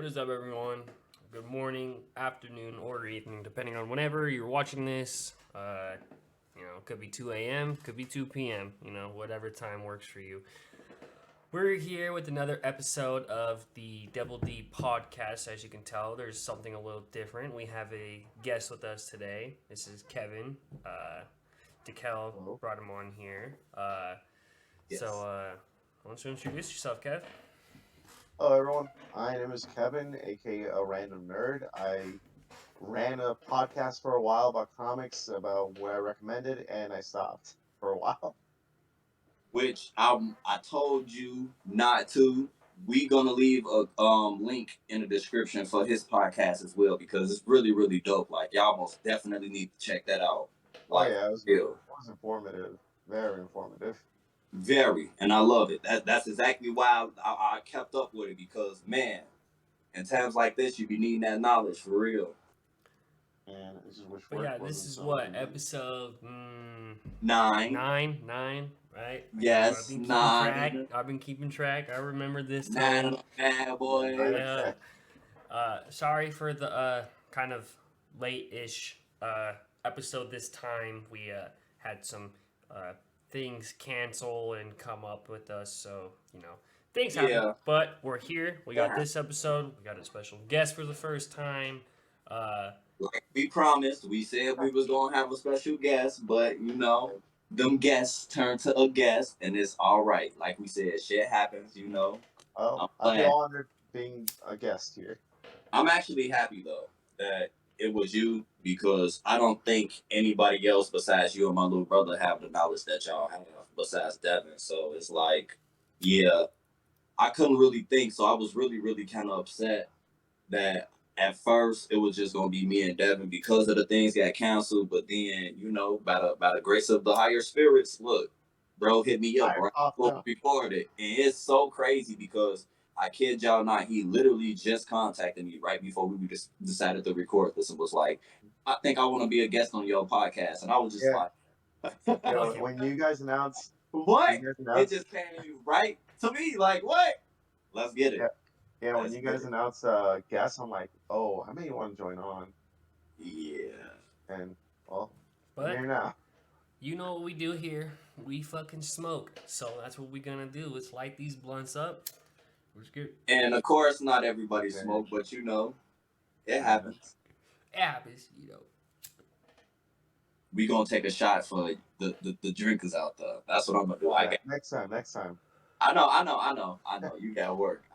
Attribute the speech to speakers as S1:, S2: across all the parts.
S1: What is up, everyone? Good morning, afternoon, or evening, depending on whenever you're watching this. It could be 2 a.m., could be 2 p.m., whatever time works for you. We're here with another episode of the Double D podcast. As you can tell, there's something a little different. We have a guest with us today. This is Kevin. DeKel brought him on here.
S2: Yes.
S1: So, why don't you introduce yourself, Kev?
S2: Hello, everyone. My name is Kevin, aka a random nerd. I ran a podcast for a while about comics, about what I recommended, and I stopped for a while.
S3: Which I told you not to. We gonna leave a link in the description for his podcast as well because it's really really dope. Like y'all most definitely need to check that out. Like,
S2: it was informative, very informative.
S3: Very, and I love it. That's exactly why I kept up with it because man, in times like this, you be needing that knowledge for real.
S2: And I just wish
S1: But
S2: work
S1: yeah,
S2: wasn't
S1: this is
S2: so
S1: what
S2: easy.
S1: episode
S3: Nine,
S1: right?
S3: yes, nine.
S1: I've been keeping track. I remember this
S3: Nine,
S1: time.
S3: boy.
S1: Yeah. Sorry for the kind of late-ish episode this time. We had some things cancel and come up with us, so things happen.
S3: Yeah.
S1: But we're here. We got this episode. We got a special guest for the first time.
S3: Like we promised, we said we was gonna have a special guest, but them guests turned to a guest, and it's all right. Like we said, shit happens.
S2: Oh, I feel honored being a guest here.
S3: I'm actually happy though that it was you because I don't think anybody else besides you and my little brother have the knowledge that y'all have besides Devin. So it's like, yeah, I couldn't really think. So I was really, really kind of upset that at first it was just gonna be me and Devin because of the things got canceled. But then, by the grace of the higher spirits, look, bro hit me up right before we recorded, and it's so crazy because I kid y'all not, he literally just contacted me right before we just decided to record this and was like, I think I want to be a guest on your podcast, and I was just like,
S2: when you guys announced
S3: what? It just came right to me like, what? Let's get it.
S2: Yeah, when you guys announce guests, I'm like, oh, I may want to join on.
S3: Yeah.
S2: And, well,
S1: but
S2: I'm here now.
S1: You know what we do here? We fucking smoke. So that's what we're gonna do. Let's light these blunts up. Let's get.
S3: And of course, not everybody smoke, but it happens.
S1: It happens,
S3: We gonna take a shot for the drinkers out there. That's what I'm gonna do.
S2: Next time.
S3: I know. You gotta work.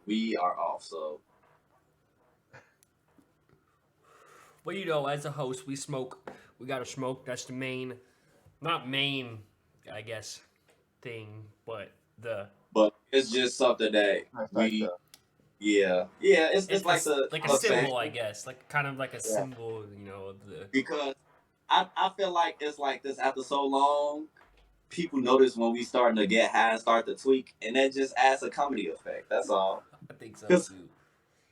S3: We are off, so.
S1: But as a host, we smoke. We gotta smoke. That's the main, not main, I guess, thing, but
S3: it's just something that we. Yeah. It's like
S1: a symbol, I guess, like kind of like a symbol, of the.
S3: Because I feel like it's like this after so long. People notice when we starting to get high and start to tweak, and that just adds a comedy effect. That's all.
S1: I think so too.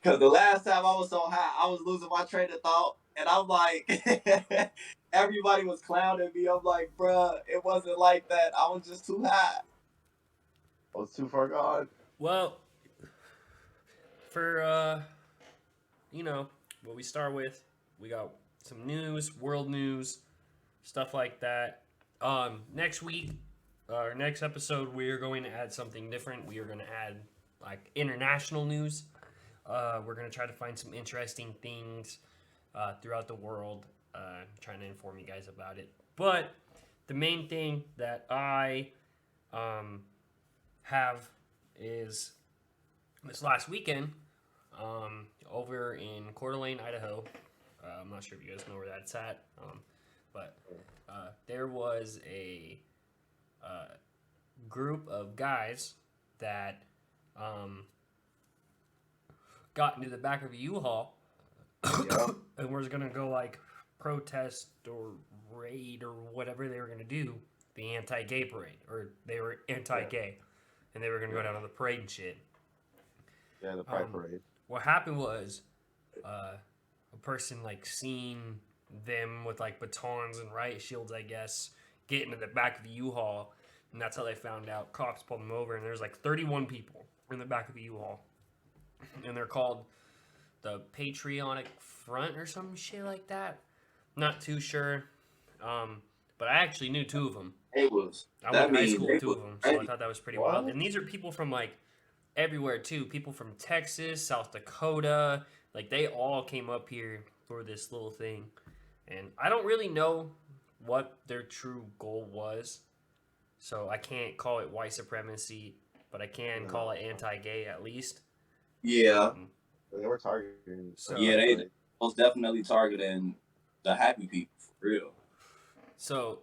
S3: Because the last time I was so high, I was losing my train of thought, and I'm like, everybody was clowning me. I'm like, bruh, it wasn't like that. I was just too high.
S2: I was too far gone.
S1: Well, for what we start with, we got some news, world news, stuff like that. Next week, our next episode, we are going to add something different. We are going to add like international news. We're going to try to find some interesting things throughout the world, trying to inform you guys about it. But the main thing that I have is this last weekend over in Coeur d'Alene, Idaho. I'm not sure if you guys know where that's at, but there was a group of guys that got into the back of a U-Haul and was going to go like protest or raid or whatever they were going to do, the anti-gay parade, or they were anti-gay, and they were going to go down on the parade and shit.
S2: Yeah, the pride parade.
S1: What happened was a person like seen them with like batons and riot shields, I guess, get into the back of the U-Haul, and that's how they found out. Cops pulled them over, and there's like 31 people in the back of the U-Haul, and they're called the patriotic front or some shit like that. Not too sure. But I actually knew two of them.
S3: It was.
S1: I went
S3: That
S1: to high
S3: means
S1: school
S3: they
S1: with two
S3: was
S1: of them, so I
S3: ready.
S1: thought that was pretty
S2: What?
S1: wild. And these are people from like everywhere too. People from Texas, South Dakota. Like they all came up here for this little thing. And I don't really know what their true goal was. So I can't call it white supremacy, but I can call it anti-gay at least.
S3: Yeah,
S2: They were targeting.
S1: So-
S3: yeah, they was definitely targeting the happy people for real.
S1: So,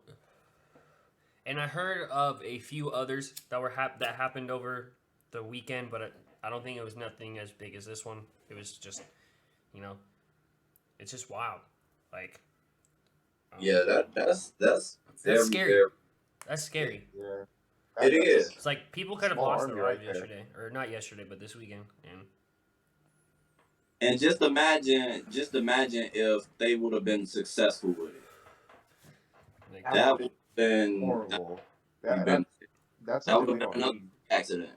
S1: and I heard of a few others that were that happened over the weekend, but I don't think it was nothing as big as this one. It was just, you know, it's just wild. Like,
S3: Yeah, that's very,
S1: scary.
S3: very-
S1: That's scary.
S2: Yeah.
S3: It is.
S1: It's like people could have
S2: Small
S1: lost
S2: army
S1: their
S2: right
S1: lives
S2: there.
S1: yesterday, or not yesterday, but this weekend. And
S3: And just imagine if they would have been successful with it.
S1: like,
S3: That would have been
S2: Horrible.
S3: that,
S2: That's
S3: that
S2: something
S3: would
S2: we
S3: have
S2: don't
S3: been another
S2: need.
S3: accident.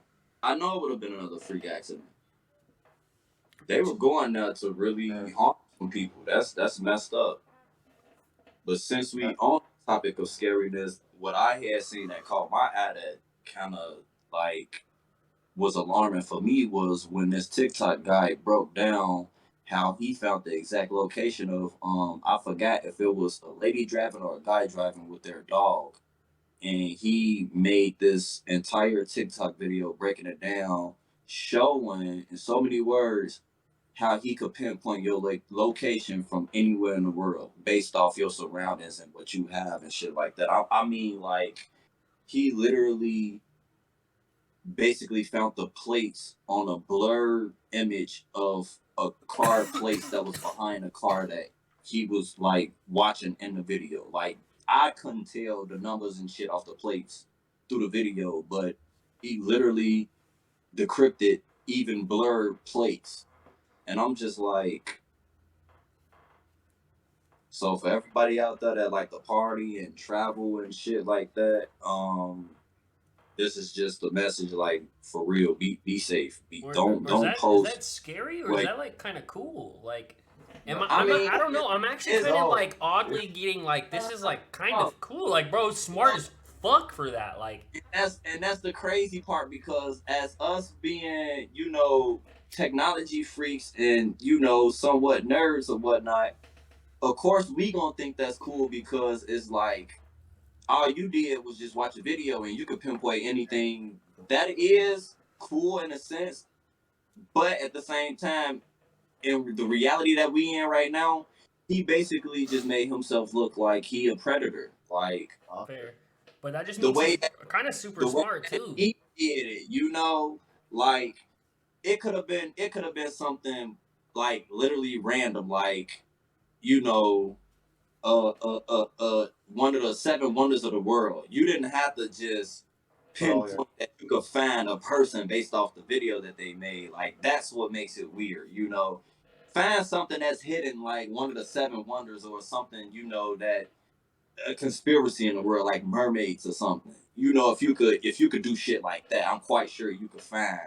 S3: I know it would have been another freak accident. They were going there to really harm some people. That's messed up. But since we on the topic of scariness, what I had seen that caught my eye that kind of like was alarming for me was when this TikTok guy broke down how he found the exact location of I forgot if it was a lady driving or a guy driving with their dog. And he made this entire TikTok video breaking it down, showing in so many words how he could pinpoint your location from anywhere in the world based off your surroundings and what you have and shit like that. I mean, like, he literally basically found the plates on a blurred image of a car plate that was behind a car that he was like watching in the video. Like, I couldn't tell the numbers and shit off the plates through the video, but he literally decrypted even blurred plates. And I'm just like, so for everybody out there that like to party and travel and shit like that, this is just a message, like, for real, be safe. Don't post.
S1: Is that scary or
S3: like,
S1: is that like kind of cool? Like,
S3: I mean,
S1: I don't know. I'm actually
S3: it's
S1: kind of
S2: all-
S1: like oddly getting like this is like kind of cool. Like, bro, smart as fuck for that. Like,
S3: that's the crazy part, because as us being, technology freaks and, somewhat nerds or whatnot, of course we gonna think that's cool because it's like all you did was just watch a video and you could pinpoint anything. That is cool in a sense, but at the same time, in the reality that we in right now, he basically just made himself look like he a predator. Like,
S1: fair, but that just
S3: the
S1: means
S3: way
S1: he's
S3: that-
S1: kind of super
S3: the way
S1: smart
S3: that
S1: too.
S3: he did it, like it could have been something like literally random, like, one of the seven wonders of the world. You didn't have to just pinpoint that you could find a person based off the video that they made. Like, that's what makes it weird, Find something that's hidden, like one of the seven wonders, or something, that a conspiracy in the world, like mermaids or something. If you could do shit like that, I'm quite sure you could find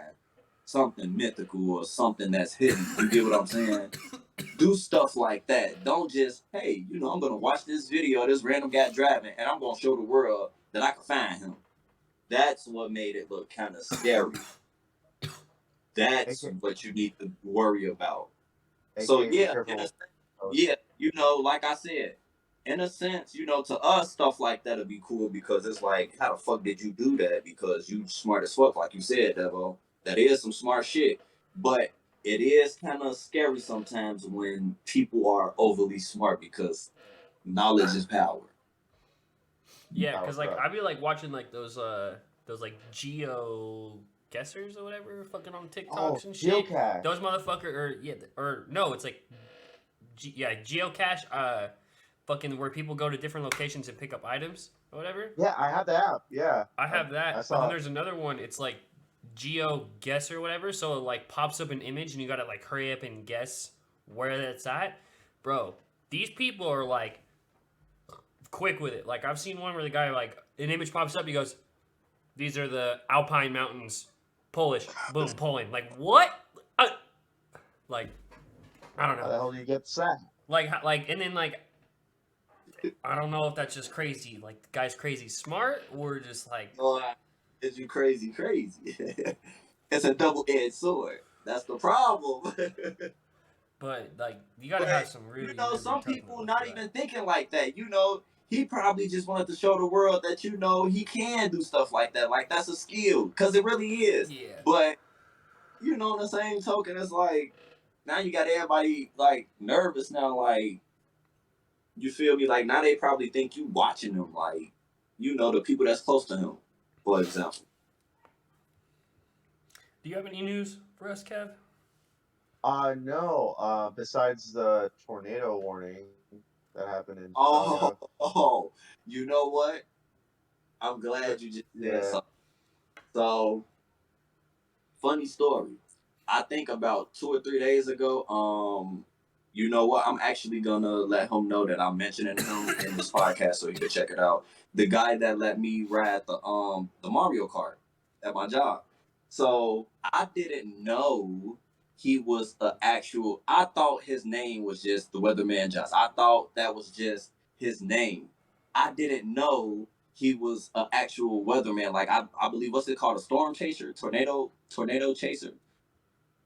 S3: something mythical or something that's hidden. You get what I'm saying? Do stuff like that. Don't just, hey, I'm gonna watch this video of this random guy driving and I'm gonna show the world that I can find him. That's what made it look kind of scary. That's what you need to worry about. So yeah, like I said, in a sense, to us, stuff like that would be cool because it's like, how the fuck did you do that? Because you smart as fuck, like you said, Devo. That is some smart shit. But it is kind of scary sometimes when people are overly smart, because knowledge is power.
S1: Yeah, because like I'd be like watching like those like geo guessers or whatever, fucking on TikToks and shit.
S2: Geocache.
S1: Those motherfucker, or no, it's like, geocache. Fucking where people go to different locations and pick up items or whatever.
S2: Yeah, I have the app. Yeah,
S1: I have that.
S2: I
S1: But
S2: saw
S1: then
S2: it.
S1: there's another one. It's like geo guess or whatever. So it like pops up an image and you gotta like hurry up and guess where that's at. Bro, these people are like quick with it. Like, I've seen one where the guy, like, an image pops up, he goes, these are the Alpine Mountains, Polish, boom, Poland. Like, what? Like, I don't
S2: How
S1: know.
S2: the hell do you get sacked?
S1: And then I don't know if that's just crazy. Like the guy's crazy smart, or just like,
S3: No, is you crazy? It's a double-edged sword. That's the problem.
S1: but like you got to have
S3: But
S1: some really
S3: some
S1: tough
S3: people
S1: moves for
S3: not
S1: that.
S3: even thinking like that. He probably just wanted to show the world that he can do stuff like that. Like that's a skill, because it really is.
S1: Yeah.
S3: But on the same token, it's like now you got everybody like nervous now. Like you feel me? Like now they probably think you watching him. Like the people that's close to him, for example.
S1: Do you have any news for us, Kev?
S2: No. Besides the tornado warning that happened in
S3: Oh,
S2: Chicago.
S3: you know what? I'm glad you just said
S2: Yeah.
S3: something. So, funny story. I think about 2 or 3 days ago, you know what? I'm actually gonna let him know that I'm mentioning him in this podcast so he can check it out. The guy that let me ride the Mario Kart at my job. So I didn't know he was an actual. I thought his name was just the Weatherman Josh. I thought that was just his name. I didn't know he was an actual weatherman. Like I believe what's it called, a storm chaser, tornado chaser.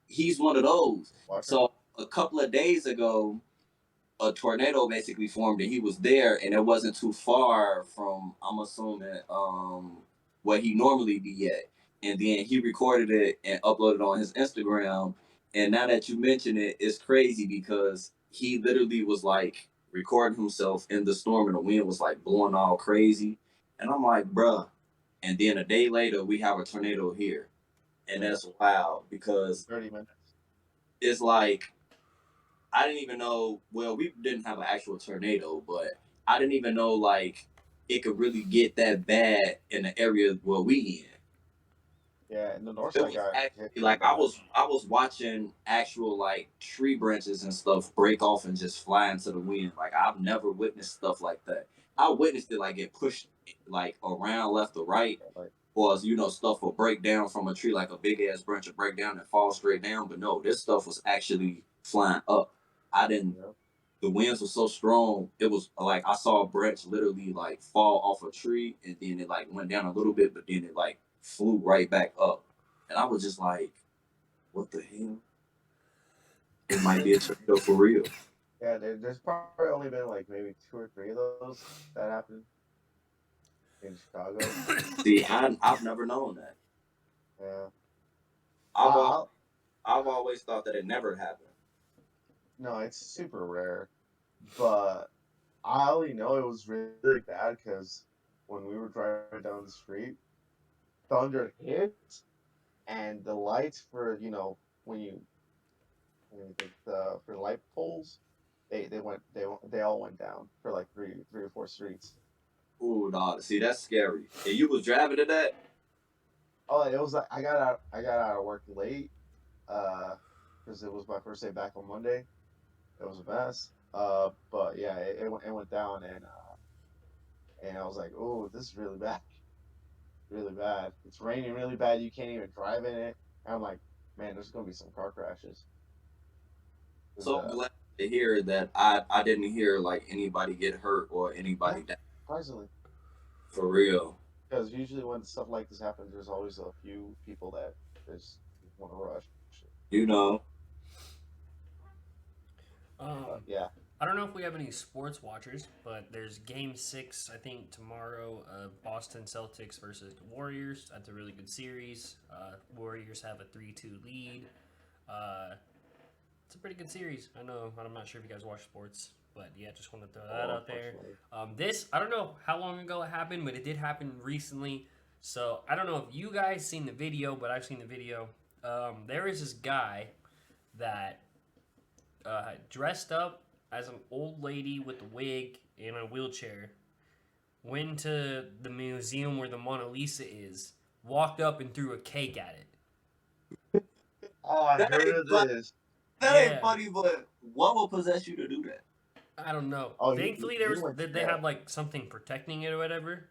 S3: He's one of those.
S2: Watcher.
S3: So a couple of days ago, a tornado basically formed and he was there, and it wasn't too far from, I'm assuming, where he normally be at. And then he recorded it and uploaded on his Instagram. And now that you mention it, it's crazy because he literally was like recording himself in the storm and the wind was like blowing all crazy. And I'm like, bruh. And then a day later, we have a tornado here. And that's wild because
S2: 30 minutes.
S3: it's like I didn't even know. Well, we didn't have an actual tornado, but I didn't even know like it could really get that bad in the area where we in.
S2: Yeah, and the north
S3: It
S2: side
S3: was
S2: got hit
S3: actually
S2: pretty
S3: like I
S2: bad.
S3: was I was watching actual like tree branches and stuff break off and just fly into the wind. Like I've never witnessed stuff like that. I witnessed it like get pushed like around left or right,
S2: Like,
S3: or stuff will break down from a tree like a big ass branch will break down and fall straight down. But no, this stuff was actually flying up. I didn't.
S2: you know,
S3: The winds were so strong. It was like I saw a branch literally like fall off a tree, and then it like went down a little bit, but then it like flew right back up. And I was just like, "What the hell? It might be a tornado for real."
S2: yeah, there's probably only been like maybe 2 or 3 of those that happened in Chicago.
S3: See, I've never known that.
S2: Yeah.
S3: I've al-
S2: I'll,
S3: I've always thought that it never happened.
S2: no, it's super rare, but I only know it was really bad because when we were driving down the street, thunder hit, and the lights for when you for light poles, they all went down for like three or four streets.
S3: Ooh, nah. See, that's scary. And you was driving to that?
S2: Oh, it was like I got out of work late, because it was my first day back on Monday. It was a mess. But yeah, it went down, and I was like, oh, this is really bad, really bad. It's raining really bad. You can't even drive in it. And I'm like, man, there's gonna be some car crashes. 'Cause,
S3: So glad to hear that I didn't hear like anybody get hurt or
S2: yeah,
S3: anybody die
S2: surprisingly,
S3: for real.
S2: because usually when stuff like this happens, there's always a few people that just want to rush.
S3: You know.
S2: But
S1: Um,
S2: yeah,
S1: I don't know if we have any sports watchers, but there's Game 6, I think, tomorrow of Boston Celtics versus the Warriors. That's a really good series. Warriors have a 3-2 lead. Uh, it's a pretty good series. I know, I'm not sure if you guys watch sports, but yeah, just want to throw that out there.
S2: unfortunately.
S1: I don't know how long ago it happened, but it did happen recently. So I don't know if you guys seen the video, but I've seen the video. There is this guy that dressed up as an old lady with a wig in a wheelchair, went to the museum where the Mona Lisa is, walked up and threw a cake at it.
S2: Oh, I
S3: That
S2: heard
S3: ain't
S2: of
S3: funny.
S2: this.
S3: That ain't
S1: Yeah,
S3: funny, but what will possess you to do that?
S1: I don't know.
S2: Oh,
S1: Thankfully,
S2: he went to
S1: they have
S2: jail.
S1: like something protecting it or whatever,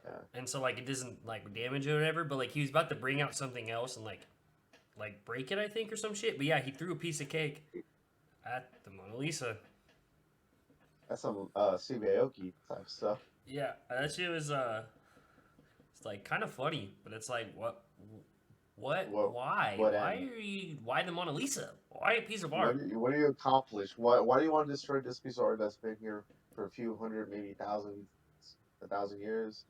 S2: Yeah.
S1: and so like it doesn't like damage it or whatever. But like he was about to bring out something else and like break it, I think, or some shit. But yeah, he threw a piece of cake. at the Mona Lisa.
S2: That's some Sugaoki type stuff.
S1: Yeah, that shit was it's like kind of funny, but it's like what,
S2: What
S1: why,
S2: what end?
S1: why the Mona Lisa? Why a piece of art?
S2: What do you accomplish? Why do you want to destroy this piece of art that's been here for a few hundred, maybe a thousand years?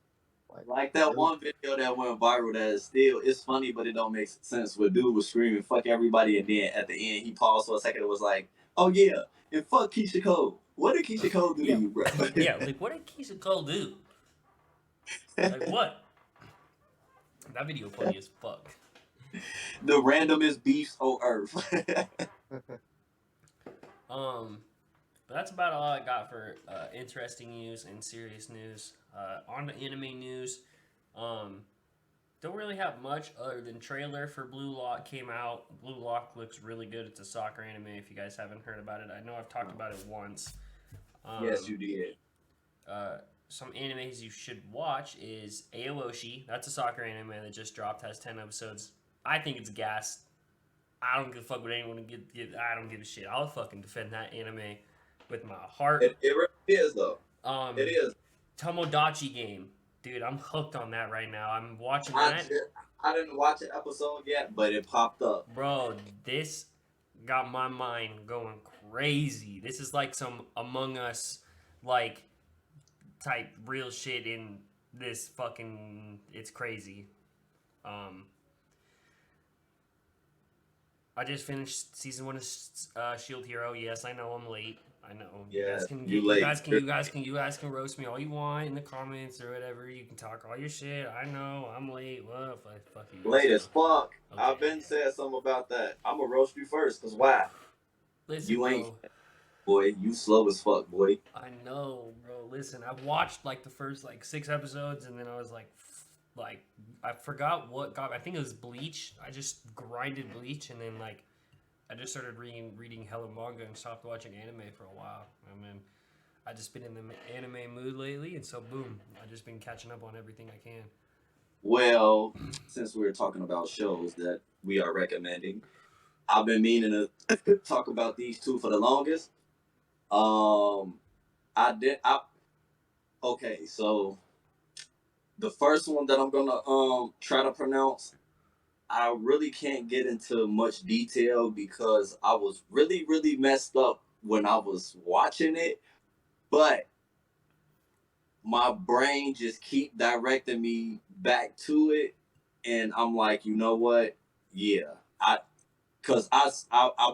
S3: Like that
S2: Really?
S3: one video that went viral that is still it's funny but it don't make sense. Where dude was screaming "fuck everybody" and then at the end he paused for a second and was like, "Oh yeah, and fuck Keisha Cole. What did Keisha Cole do to
S1: Yeah,
S3: you, bro?"
S1: yeah. Like what did Keisha Cole do? Like what? That video funny as fuck.
S3: The randomest beefs on earth.
S1: But that's about all I got for interesting news and serious news. On the anime news, don't really have much other than trailer for Blue Lock came out. Blue Lock looks really good. It's a soccer anime. If you guys haven't heard about it, I know I've talked about it once.
S3: Yes, you did.
S1: Some animes you should watch is Aoshi. That's a soccer anime that just dropped. Has 10 episodes. I think it's gas. I don't give a fuck what anyone give. I don't give a shit. I'll fucking defend that anime with my heart.
S3: It really is though. It is.
S1: Tomodachi Game, dude. I'm hooked on that right now. I'm watching
S3: I,
S1: that,
S3: I didn't watch an episode yet, but it popped up.
S1: bro. This got my mind going crazy. This is like some Among Us, like type real shit in this fucking. It's crazy. I just finished season 1 of Shield Hero. Yes, I know I'm late. I know.
S3: Yeah,
S1: You guys can roast me all you want in the comments or whatever. You can talk all your shit. I know I'm late. Well, fuck you.
S3: Late as fuck.
S1: Okay.
S3: I've been said something about that. I'm gonna roast you first, cause why?
S1: Listen,
S3: You ain't,
S1: bro.
S3: boy. You slow as fuck, boy.
S1: I know, bro. Listen, I watched like the first like 6 episodes, and then I was like I forgot what got. I think it was Bleach. I just grinded Bleach, and then like I just started reading hella manga and stopped watching anime for a while. I mean, I just been in the anime mood lately, and so boom, I just been catching up on everything I can.
S3: Well, since we're talking about shows that we are recommending, I've been meaning to talk about these two for the longest. I did. Okay, so the first one that I'm gonna try to pronounce, I really can't get into much detail because I was really messed up when I was watching it, but my brain just keep directing me back to it, and I'm like, you know what? Yeah, I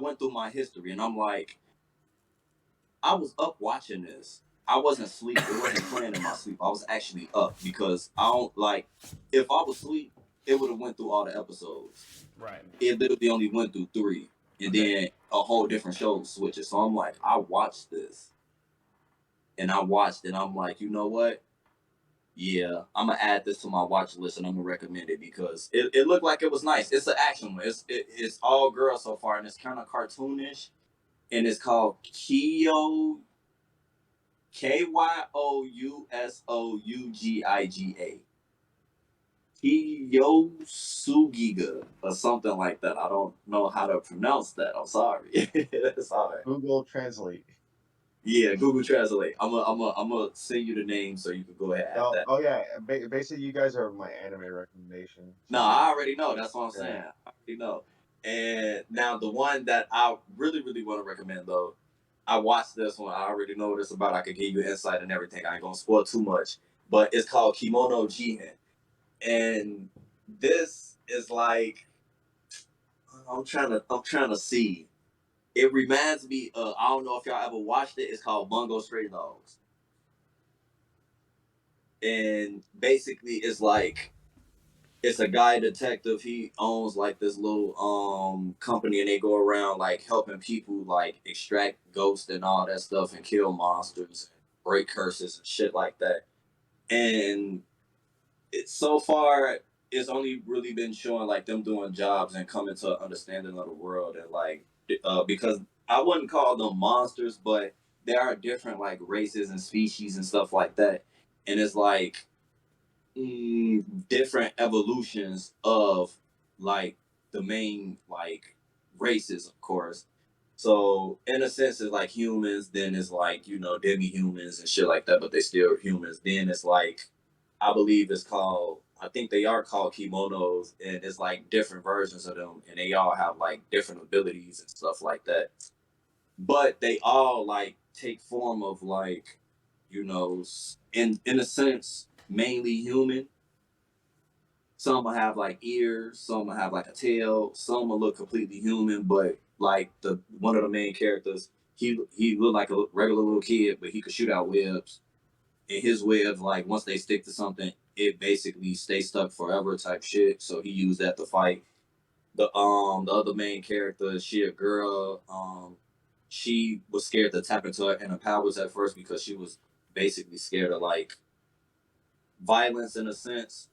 S3: went through my history, and I'm like, I was up watching this. I wasn't asleep. It wasn't playing in my sleep. I was actually up because I don't like. If I was asleep, it would have went through all the episodes.
S1: Right.
S3: It literally only went through 3, and then a whole different show switches. So I'm like, I watched this, and I watched it. And I'm like, you know what? Yeah, I'm gonna add this to my watch list, and I'm gonna recommend it because it looked like it was nice. It's an action one. It's all girls so far, and it's kind of cartoonish, and it's called Kyousougiga. Kiyosugiga or something like that. I don't know how to pronounce that. I'm sorry. Sorry.
S2: Google Translate.
S3: Yeah, Google Translate. I'm gonna send you the name so you can go ahead and add that.
S2: Oh yeah, basically you guys are my anime recommendation.
S3: No, I already know. That's what I'm saying.
S2: Yeah.
S3: I already know. And now the one that I really want to recommend though, I watched this one. I already know what it's about. I could give you insight and everything. I ain't gonna spoil too much. But it's called Kimono Jihen. And this is like I'm trying to see. It reminds me of I don't know if y'all ever watched it. It's called Bungo Stray Dogs. And basically it's like it's a guy detective. He owns like this little company, and they go around like helping people like extract ghosts and all that stuff and kill monsters, break curses and shit like that. And so far it's only really been showing like them doing jobs and coming to understanding of the world, and like because I wouldn't call them monsters, but there are different like races and species and stuff like that, and it's like different evolutions of like the main like races, of course. So in a sense, it's like humans. Then it's like demi-humans and shit like that, but they still humans. Then it's like I believe it's called. I think they are called kimonos, and it's like different versions of them, and they all have like different abilities and stuff like that. But they all like take form of like, in a sense, mainly human. Some will have like ears, some will have like a tail, some will look completely human, but like the one of the main characters, he looked like a regular little kid, but he could shoot out webs. And his webs, like once they stick to something, it basically stays stuck forever type shit. So he used that to fight. The other main character, she a girl. She was scared to tap into her inner powers at first because she was basically scared of like violence in a sense.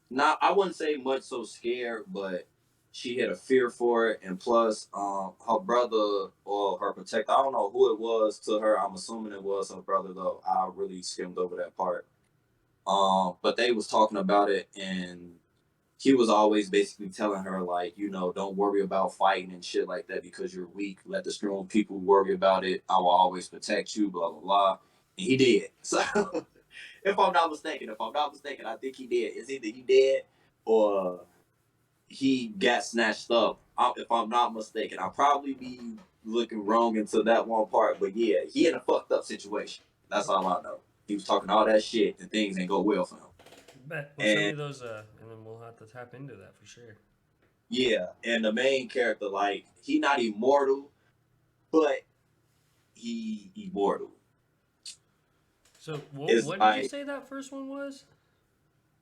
S3: Not, I wouldn't say much so scared, but she had a fear for it. And plus, her brother or her protector, I don't know who it was to her. I'm assuming it was her brother though. I really skimmed over that part. But they was talking about it, and he was always basically telling her like, don't worry about fighting and shit like that because you're weak. Let the strong people worry about it. I will always protect you. Blah blah blah. And he did. So if I'm not mistaken, I think he did. It's either he did or he got snatched up. If I'm not mistaken, I'll probably be looking wrong into that one part. But yeah, he in a fucked up situation. That's all I know. He was talking all that shit and things ain't go well for him.
S1: Bet. Well, send me those, and then we'll have to tap into that for sure.
S3: Yeah, and the main character, like, he not immortal, but he immortal.
S1: So, what did you say that first one was?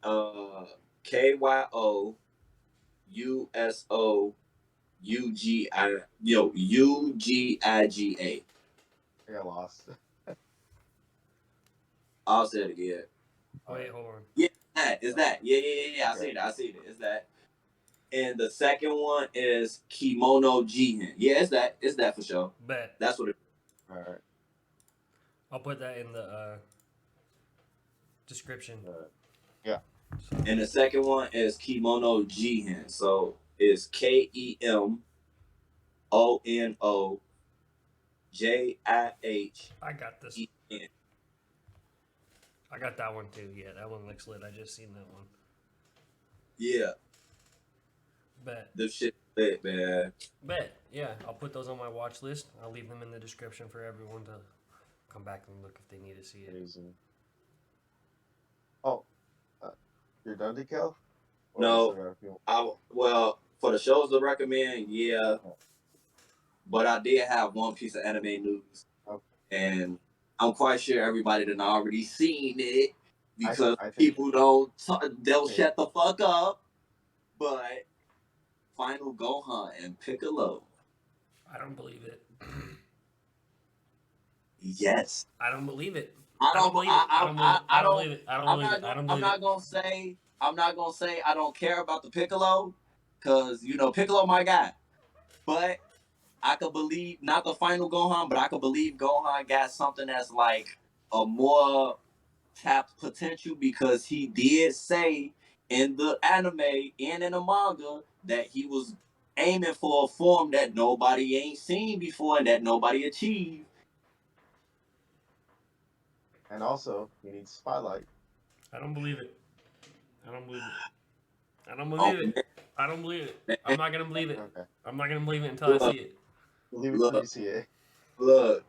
S3: KYOUSOUGI, UGIGA.
S2: I got lost.
S3: I'll say it again.
S1: Wait, hold on.
S3: Yeah, is that. Yeah. I see it. It's that. And the second one is Kimono Jihen. Yeah, it's that for sure.
S1: Bet.
S3: That's what it is.
S2: All right.
S1: I'll put that in the description.
S2: Yeah.
S1: So.
S3: And the second one is Kimono Jihen. So it's KEMONOJIH.
S1: I got this. I got that one too. Yeah, that one looks lit. I just seen that one.
S3: Yeah.
S1: Bet.
S3: The shit lit, man.
S1: Bet. Yeah, I'll put those on my watch list. I'll leave them in the description for everyone to come back and look if they need to see it.
S2: Amazing. Oh, you're done, DKL?
S3: No. Well, for the shows to recommend, yeah. But I did have one piece of anime news.
S2: Okay.
S3: And I'm quite sure everybody done already seen it because
S2: I think
S3: people they'll shut the fuck up. But Final Gohan and Piccolo.
S1: I don't believe it.
S3: Yes.
S1: I don't believe it.
S3: I don't believe it.
S1: I'm
S3: not gonna say I don't care about the Piccolo, cause Piccolo my guy. But I could believe not the final Gohan, but I could believe Gohan got something that's like a more tapped potential because he did say in the anime and in the manga that he was aiming for a form that nobody ain't seen before and that nobody achieved.
S2: And also, he needs spotlight.
S1: I don't believe it. I don't believe it. I'm not gonna believe it.
S2: Okay.
S1: I'm not gonna believe it until I see it.
S2: Believe it till you see it.
S3: Look.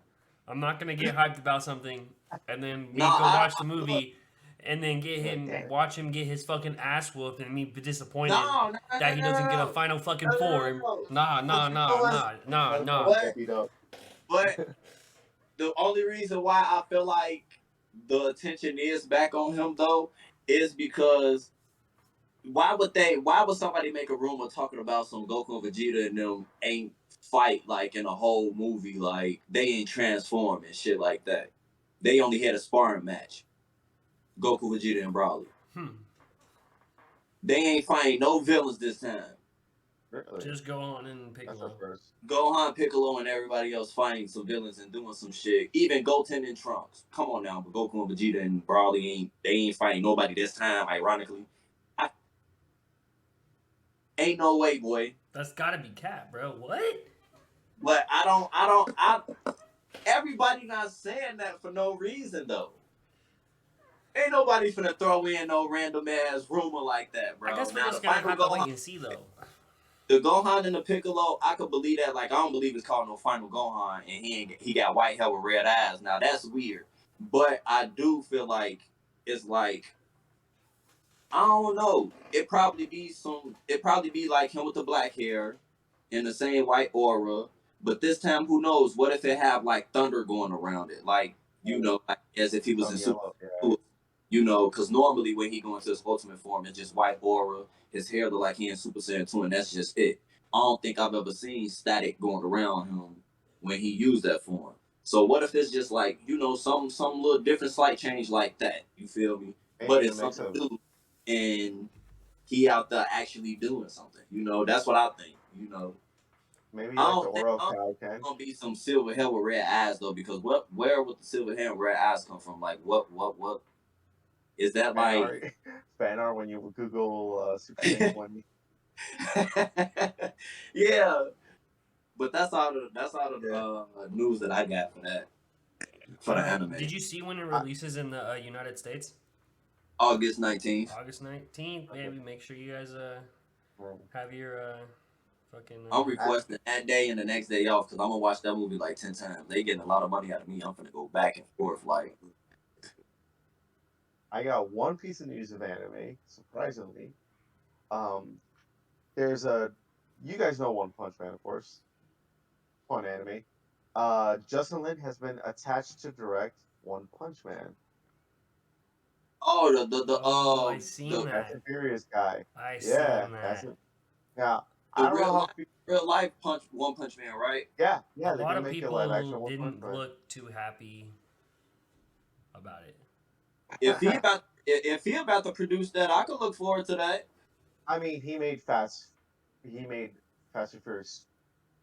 S1: I'm not gonna get hyped about something and then go watch the movie and then watch him get his fucking ass whooped and me be disappointed that he doesn't get a final fucking form. Nah.
S3: But the only reason why I feel like the attention is back on him though is because why would somebody make a rumor talking about some Goku and Vegeta and them ain't fight like in a whole movie, like they ain't transform and shit like that. They only had a sparring match. Goku, Vegeta, and Broly. They ain't fighting no villains this time.
S2: Really?
S1: Just Gohan and Piccolo.
S3: Gohan, Piccolo, and everybody else fighting some villains and doing some shit. Even Goten and Trunks. Come on now, but Goku and Vegeta and Broly ain't fighting nobody this time, ironically. Ain't no way, boy.
S1: That's gotta be cap, bro. What?
S3: But everybody not saying that for no reason though. Ain't nobody finna throw in no random ass rumor like that,
S1: I
S3: bro.
S1: guess we're
S3: Now the
S1: just gonna
S3: final
S1: have to wait
S3: Gohan,
S1: and see, though.
S3: the Gohan and the Piccolo, I could believe that. Like I don't believe it's called no final Gohan, and he got white hair with red eyes. Now that's weird. But I do feel like it's like I don't know. It probably be like him with the black hair and the same white aura. But this time, who knows? What if it have like thunder going around it, like like, as if he was in
S2: Some
S3: Super.
S2: yellow. Yeah.
S3: Because normally when he go into his ultimate form, it's just white aura. His hair look like he in Super Saiyan 2, and that's just it. I don't think I've ever seen static going around him when he used that form. So what if it's just like some little different slight change like that? You feel me? But
S2: Maybe a
S3: it's
S2: mix
S3: something
S2: of
S3: new, and he out there actually doing something. That's what I think.
S2: maybe
S3: I
S2: like the
S3: don't think
S2: aura of
S3: I'm
S2: Kaioken.
S3: gonna be some silver hair with red eyes though, because where would the silver hair and red eyes come from? Like what is that
S2: Fan
S3: like?
S2: art, fan art when you Google Super Saiyan 20.
S3: Yeah, but that's all the
S2: Yeah.
S3: news that I got for the anime.
S1: Did you see when it
S2: I,
S1: releases in the United States?
S3: August 19th.
S1: August 19th, baby. Make sure you guys have your fucking.
S3: I'm
S2: I,
S3: requesting that day and the next day off because I'm gonna watch that movie like 10 times. They getting a lot of money out of me. I'm gonna go back and forth like.
S2: I got one piece of news of anime, surprisingly. Um, there's a, you guys know One Punch Man, of course. Fun anime. Justin Lin has been attached to direct One Punch Man.
S3: Oh,
S1: I seen
S3: the
S2: Fast
S1: that.
S2: and Furious guy.
S1: I
S2: Yeah,
S1: seen
S2: that's
S1: that.
S2: it. Now,
S3: the
S2: I don't know how.
S3: real life One Punch Man, right?
S2: Yeah,
S1: A
S2: yeah, they're
S1: lot
S2: gonna
S1: of
S2: make a live
S1: people
S2: action One Punch
S1: didn't
S2: Man.
S1: look too happy about it.
S3: If he about to produce that, I could look forward to that.
S2: I mean, he made Fast and Furious,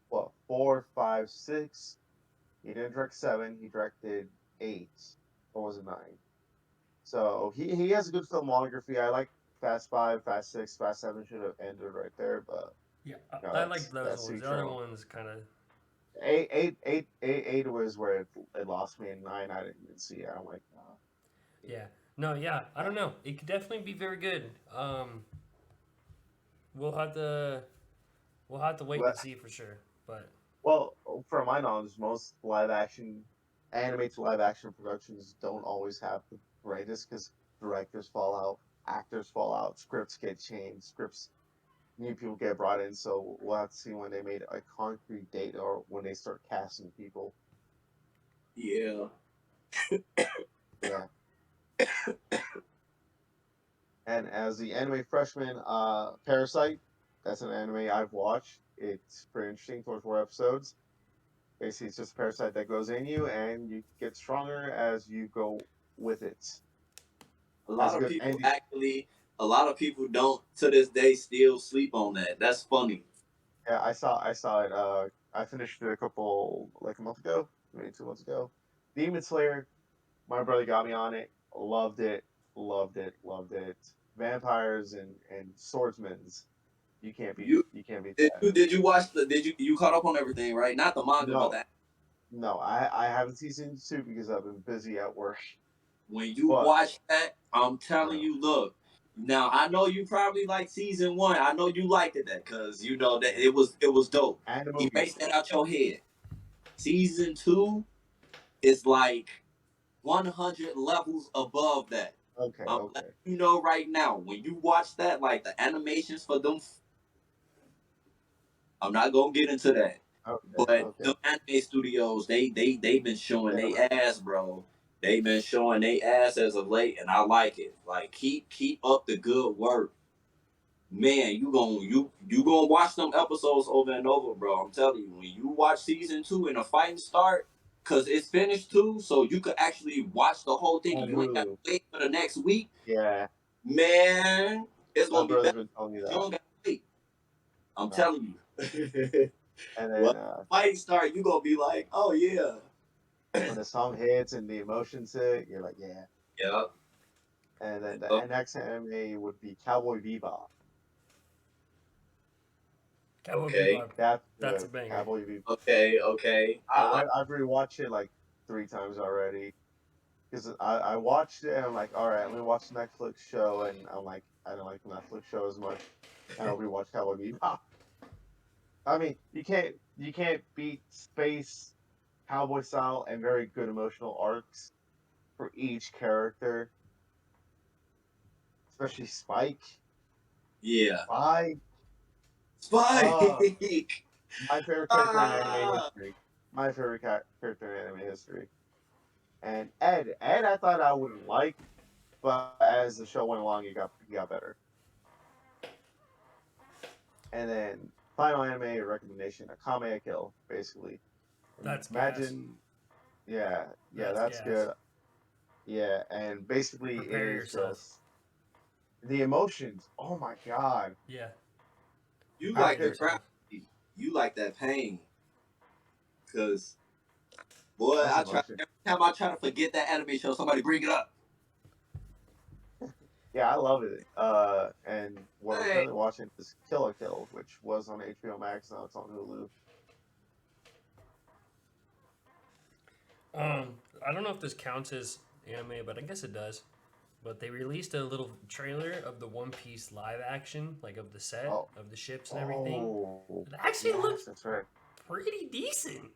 S2: what, 4, 5, 6. He didn't direct 7. He directed 8, or was it 9? So he has a good filmography. I like Fast 5, Fast 6, Fast 7 should have ended right there, but
S1: Yeah,
S2: no,
S1: I like those
S2: that's
S1: ones.
S2: each
S1: The other
S2: own.
S1: ones kind of.
S2: 8 was where it lost me, and 9 I didn't even see. I'm like, nah.
S1: Yeah. No, yeah. I don't know. It could definitely be very good. We'll have to wait and
S2: But
S1: see for sure. But
S2: well, from my knowledge, most anime to live action productions don't always have the greatest because directors fall out, actors fall out, scripts get changed, new people get brought in. So we'll have to see when they made a concrete date or when they start casting people.
S3: Yeah.
S2: Yeah. And as the anime freshman, Parasite, that's an anime I've watched. It's pretty interesting. 24 episodes. Basically, it's just a parasite that goes in you, and you get stronger as you go with it.
S3: A
S2: Has
S3: lot
S2: a
S3: of
S2: good
S3: people
S2: ending.
S3: actually, a lot of people don't to this day still sleep on that. That's funny.
S2: Yeah, I saw it. I finished it like a month ago, maybe 2 months ago. Demon Slayer. My brother got me on it. Loved it. Loved it. Loved it. Vampires and swordsmen's.
S3: You
S2: You can't beat
S3: did
S2: that.
S3: you watch the did you caught up on everything, right? Not the manga, but
S2: No, no, I haven't seen season 2 because I've been busy at work.
S3: when you
S2: But
S3: watch that, I'm telling
S2: uh,
S3: you, look. Now I know you probably like season one. I know you liked it that because you know that it was dope.
S2: and the
S3: Erase
S2: movies.
S3: that out your head. Season two is like 100 levels above that.
S2: Okay,
S3: I'm letting
S2: okay,
S3: you know right now. When you watch that, like the animations for them, I'm not gonna get into that.
S2: okay,
S3: But
S2: okay.
S3: the anime studios, they've been showing
S2: Yeah,
S3: they ass, bro. They've been showing they ass as of late, and I like it. Like keep up the good work, man. You gonna watch them episodes over and over, bro. I'm telling you, when you watch season two and the fighting start, cause it's finished too, so you could actually watch the whole thing.
S2: on
S3: And you ain't got
S2: Hulu.
S3: to wait for the next week,
S2: Yeah,
S3: man. It's
S2: my
S3: gonna be
S2: brother's
S3: better.
S2: been telling me
S3: You
S2: that.
S3: don't gotta wait. I'm
S2: No.
S3: telling you.
S2: And
S3: When
S2: then
S3: fighting start, you gonna be like, oh yeah.
S2: when the song hits and the emotions hit, you're like, yeah.
S3: Yeah.
S2: And then
S3: Oh,
S2: the next anime would be Cowboy Bebop.
S1: Cowboy
S3: Okay.
S1: Bebop.
S2: That's
S1: That's a
S2: good.
S1: banger.
S2: Cowboy Bebop.
S3: Okay.
S2: I've rewatched it like 3 times already. Because I watched it and I'm like, all right, let me watch the Netflix show, and I'm like, I don't like the Netflix show as much, and I'll rewatch Cowboy Bebop. I mean, you can't beat space cowboy style and very good emotional arcs for each character, especially Spike.
S3: Yeah.
S2: Spike, uh,
S3: Spike.
S2: my favorite character in anime
S3: Ah.
S2: history. My favorite character in anime history. And Ed, I thought I wouldn't like, but as the show went along, he got better. And then final anime recommendation, a Kame Kill, basically.
S1: That's gas.
S2: Imagine, yeah, yeah,
S1: That's
S2: that's
S1: gas.
S2: good. Yeah, and basically it
S1: Prepare
S2: is
S1: yourself.
S2: just the emotions. Oh my god.
S1: Yeah.
S3: You
S2: I
S3: like
S1: Prepare
S3: the
S2: could
S3: crap.
S1: yourself.
S3: You like that pain. Cause boy,
S2: that's emotion.
S3: every time I try to forget that anime show, somebody bring it up.
S2: Yeah, I love it. And what I'm
S3: Hey.
S2: currently watching is Kill a Kill, which was on HBO Max, now it's on Hulu.
S1: I don't know if this counts as anime, but I guess it does. But they released a little trailer of the One Piece live action, like of the set,
S2: Oh,
S1: of the ships and everything.
S2: oh,
S1: It actually
S2: yes,
S1: looks
S2: that's right.
S1: pretty decent.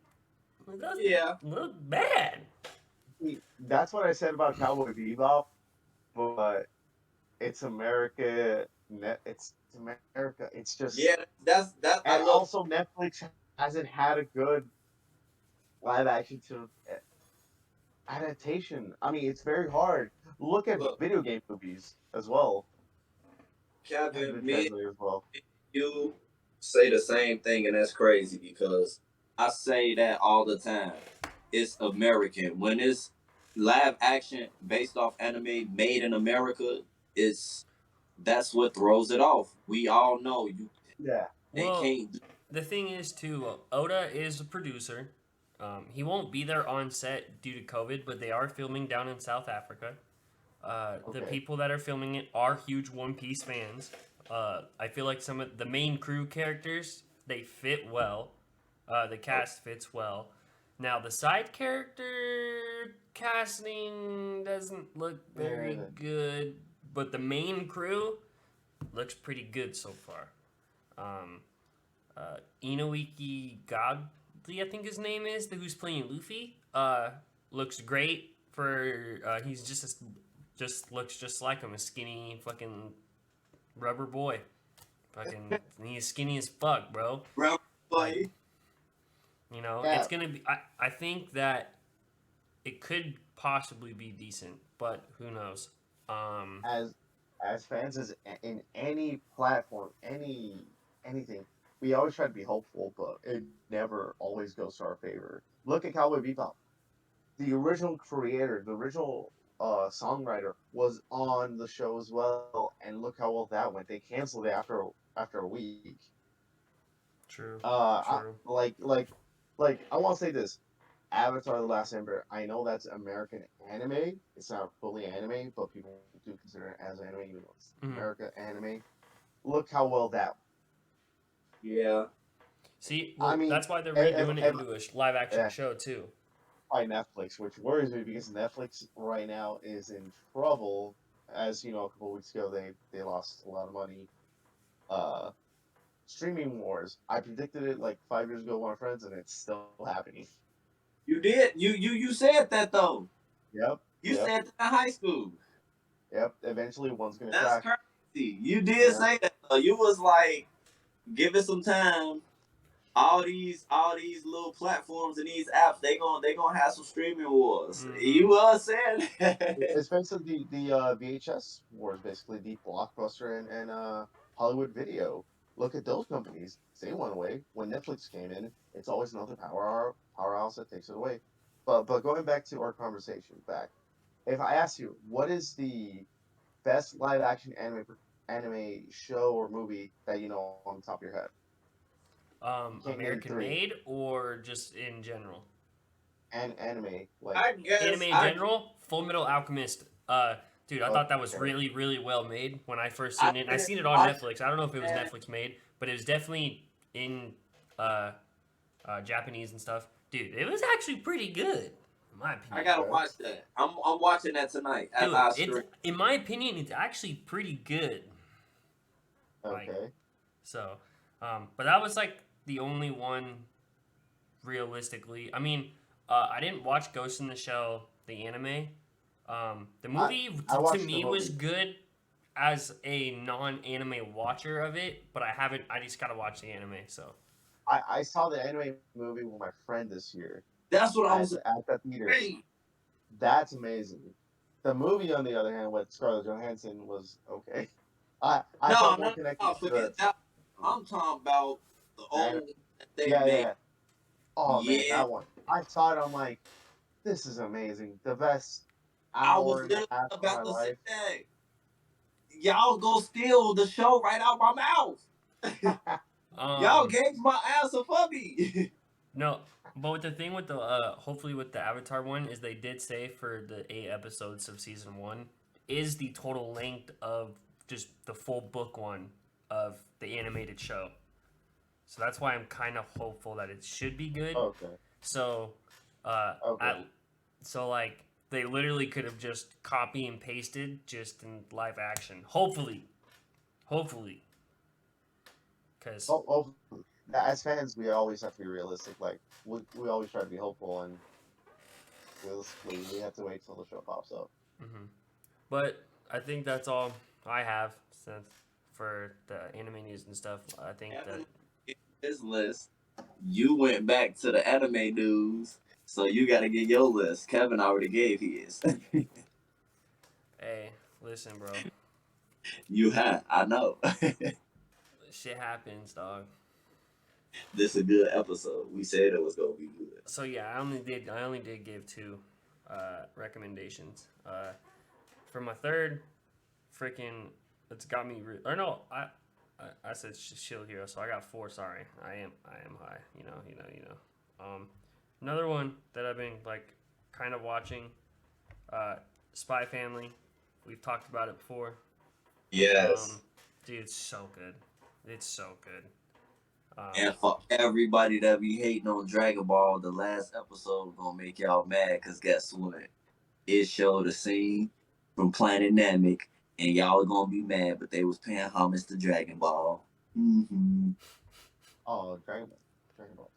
S1: It doesn't
S3: Yeah.
S1: look bad.
S2: See, that's what I said about Cowboy Bebop, but it's America. It's America. It's just,
S3: Yeah, that's I
S2: and
S3: love.
S2: also Netflix hasn't had a good live action to adaptation. I mean, it's very hard. Look at
S3: Look,
S2: video game movies as well. Have
S3: Kevin,
S2: been
S3: me
S2: translated as well.
S3: and you say the same thing, and that's crazy because I say that all the time. It's American. When it's live action based off anime made in America, it's that's what throws it off. We all know
S2: Yeah.
S3: they
S1: Well,
S3: can't.
S1: the thing is, too, Oda is a producer. He won't be there on set due to COVID, but they are filming down in South Africa. The
S2: Okay.
S1: people that are filming it are huge One Piece fans. I feel like some of the main crew characters they fit well. The cast fits well. Now the side character casting doesn't look very
S2: Yeah.
S1: good, but the main crew looks pretty good so far. Um, Inoiki Godly, I think his name is, the who's playing Luffy. Looks great for he's just looks just like him, a skinny fucking rubber boy. Fucking he's skinny as fuck, bro.
S3: Brown
S1: Like,
S3: boy.
S1: it's gonna be. I think that it could possibly be decent, but who knows?
S2: as as fans in any platform, anything, we always try to be hopeful, but it never always goes to our favor. Look at Cowboy Bebop. The original creator, the original songwriter was on the show as well, and look how well that went. They canceled it after a week.
S1: True.
S2: I,
S1: True.
S2: like I want to say this. Avatar: The Last Emperor. I know that's American anime. It's not fully anime, but people do consider it as anime, even though it's
S1: Mm-hmm.
S2: America anime. Look how well that.
S3: Yeah.
S1: See,
S2: I
S1: well,
S2: mean,
S1: that's why they're
S2: if,
S1: redoing it
S2: if,
S1: into a live action
S2: eh,
S1: show too.
S2: by Netflix, which worries me because Netflix right now is in trouble. As you know, a couple weeks ago, they lost a lot of money. Uh, Streaming wars. I predicted it like 5 years ago with my friends, and it's still happening.
S3: You did. You said that though.
S2: Yep,
S3: You
S2: yep,
S3: said that in high school.
S2: yep. Eventually, one's gonna
S3: That's
S2: crack.
S3: crazy. You did
S2: Yeah.
S3: say that though. You was like, give it some time. All these little platforms and these apps, they gonna have some streaming wars.
S1: Mm-hmm.
S3: You was saying that.
S2: It's basically the VHS wars, basically the Blockbuster and Hollywood Video. Look at those companies; they went away when Netflix came in. It's always another powerhouse that takes it away. But going back to our conversation back, if I ask you what is the best live action anime show or movie that you know on the top of your head, you can't name
S1: American
S2: three.
S1: made or just in general?
S2: And anime like
S3: I
S1: Anime
S3: guess
S1: in
S3: I
S1: general, Full Metal Alchemist. Dude, I thought that was
S2: okay.
S1: really, really well made when I first
S3: I
S1: seen it. And I
S3: didn't
S1: seen it on
S3: watch
S1: Netflix. I don't know if it was
S3: that.
S1: Netflix made, but it was definitely in Japanese and stuff. Dude, it was actually pretty good, in my opinion.
S3: I gotta watch that. I'm watching that tonight.
S1: Dude, in my opinion, it's actually pretty good.
S2: Okay.
S1: Like, so, but that was like the only one realistically. I mean, I didn't watch Ghost in the Shell, the anime. The movie
S2: I
S1: to
S2: watched
S1: me
S2: the
S1: was
S2: movie.
S1: good as a non-anime watcher of it, but I haven't. I just gotta watch the anime. So
S2: I saw the anime movie with my friend this year
S3: That's what I was
S2: at the theater.
S3: saying.
S2: That's amazing. The movie, on the other hand, with Scarlett Johansson was okay. I felt more connected to
S3: forget that. I'm talking about the old one that they
S2: yeah,
S3: made.
S2: yeah. Oh man,
S3: Yeah,
S2: that one. I saw it. I'm like, this is amazing. The best
S3: I was
S2: hour and a
S3: literally
S2: half of my
S3: about to say
S2: life.
S3: that. Y'all go steal the show right out my mouth. Y'all gave my answer for me.
S1: no, but with the thing with the hopefully with the Avatar one is they did say for the 8 episodes of season 1 is the total length of just the full book one of the animated show. So that's why I'm kind of hopeful that it should be good.
S2: Okay.
S1: So,
S2: Okay.
S1: so like they literally could have just copy and pasted just in live action. Hopefully, because
S2: Oh, as fans, we always have to be realistic. Like we always try to be hopeful, and realistically, we have to wait till the show pops up.
S1: But I think that's all I have since for the anime news and stuff. I think that
S3: His list. You went back to the anime news, so you got to get your list. Kevin already gave his.
S1: hey, listen, bro,
S3: You have. I know.
S1: shit happens, dog.
S3: This is a good episode. We said it was gonna be good.
S1: So yeah, I only did give 2 recommendations. For my third, freaking, it's got me. Or no, I said Shield Hero, so I got 4. Sorry, I am high. You know. Another one that I've been like kind of watching, Spy Family. We've talked about it before.
S3: Yes.
S1: Dude, it's so good. It's so good.
S3: And for everybody that be hating on Dragon Ball, the last episode gonna make y'all mad, cause guess what? It showed a scene from Planet Namek, and y'all are gonna be mad, but they was paying homage to Dragon Ball. Mm-hmm.
S2: Oh, Dragon Ball.